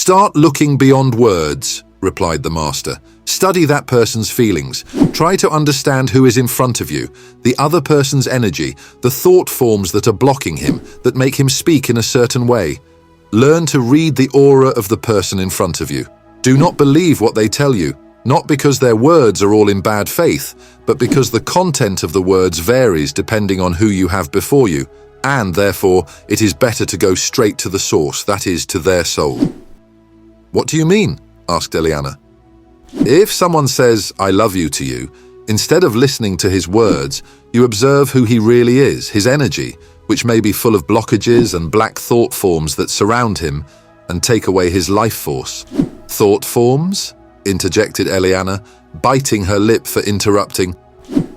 Start looking beyond words, replied the master. Study that person's feelings. Try to understand who is in front of you, the other person's energy, the thought forms that are blocking him, that make him speak in a certain way. Learn to read the aura of the person in front of you. Do not believe what they tell you, not because their words are all in bad faith, but because the content of the words varies depending on who you have before you, and therefore it is better to go straight to the source, that is, to their soul. What do you mean? Asked Eleanna. If someone says, "I love you" to you, instead of listening to his words, you observe who he really is, his energy, which may be full of blockages and black thought forms that surround him and take away his life force. Thought forms? Interjected Eleanna, biting her lip for interrupting.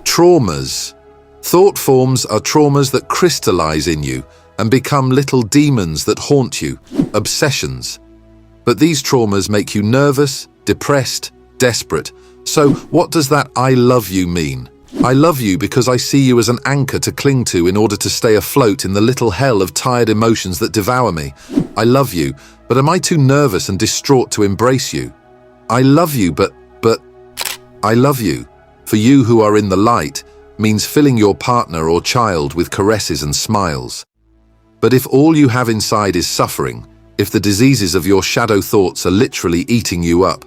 Traumas. Thought forms are traumas that crystallize in you and become little demons that haunt you, obsessions. But these traumas make you nervous, depressed, desperate. So what does that "I love you" mean? I love you because I see you as an anchor to cling to in order to stay afloat in the little hell of tired emotions that devour me. I love you, but am I too nervous and distraught to embrace you? I love you, but I love you, for you who are in the light, means filling your partner or child with caresses and smiles. But if all you have inside is suffering, if the diseases of your shadow thoughts are literally eating you up,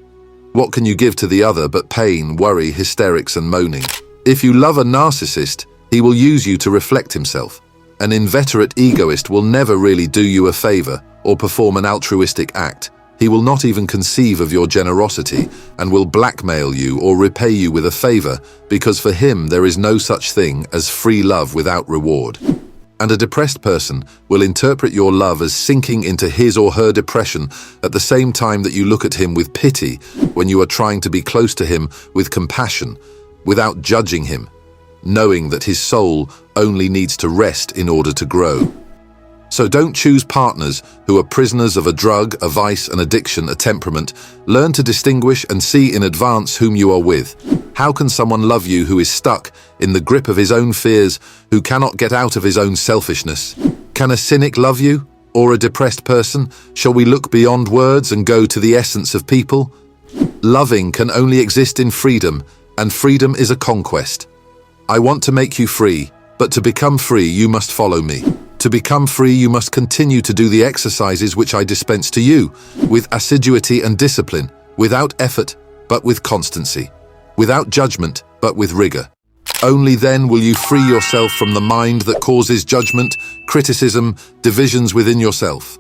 what can you give to the other but pain, worry, hysterics, and moaning? If you love a narcissist, he will use you to reflect himself. An inveterate egoist will never really do you a favor or perform an altruistic act. He will not even conceive of your generosity and will blackmail you or repay you with a favor because for him there is no such thing as free love without reward. And a depressed person will interpret your love as sinking into his or her depression at the same time that you look at him with pity when you are trying to be close to him with compassion, without judging him, knowing that his soul only needs to rest in order to grow. So don't choose partners who are prisoners of a drug, a vice, an addiction, a temperament. Learn to distinguish and see in advance whom you are with. How can someone love you who is stuck in the grip of his own fears, who cannot get out of his own selfishness? Can a cynic love you? Or a depressed person? Shall we look beyond words and go to the essence of people? Loving can only exist in freedom, and freedom is a conquest. I want to make you free, but to become free you must follow me. To become free you must continue to do the exercises which I dispense to you, with assiduity and discipline, without effort, but with constancy, without judgment, but with rigor. Only then will you free yourself from the mind that causes judgment, criticism, divisions within yourself.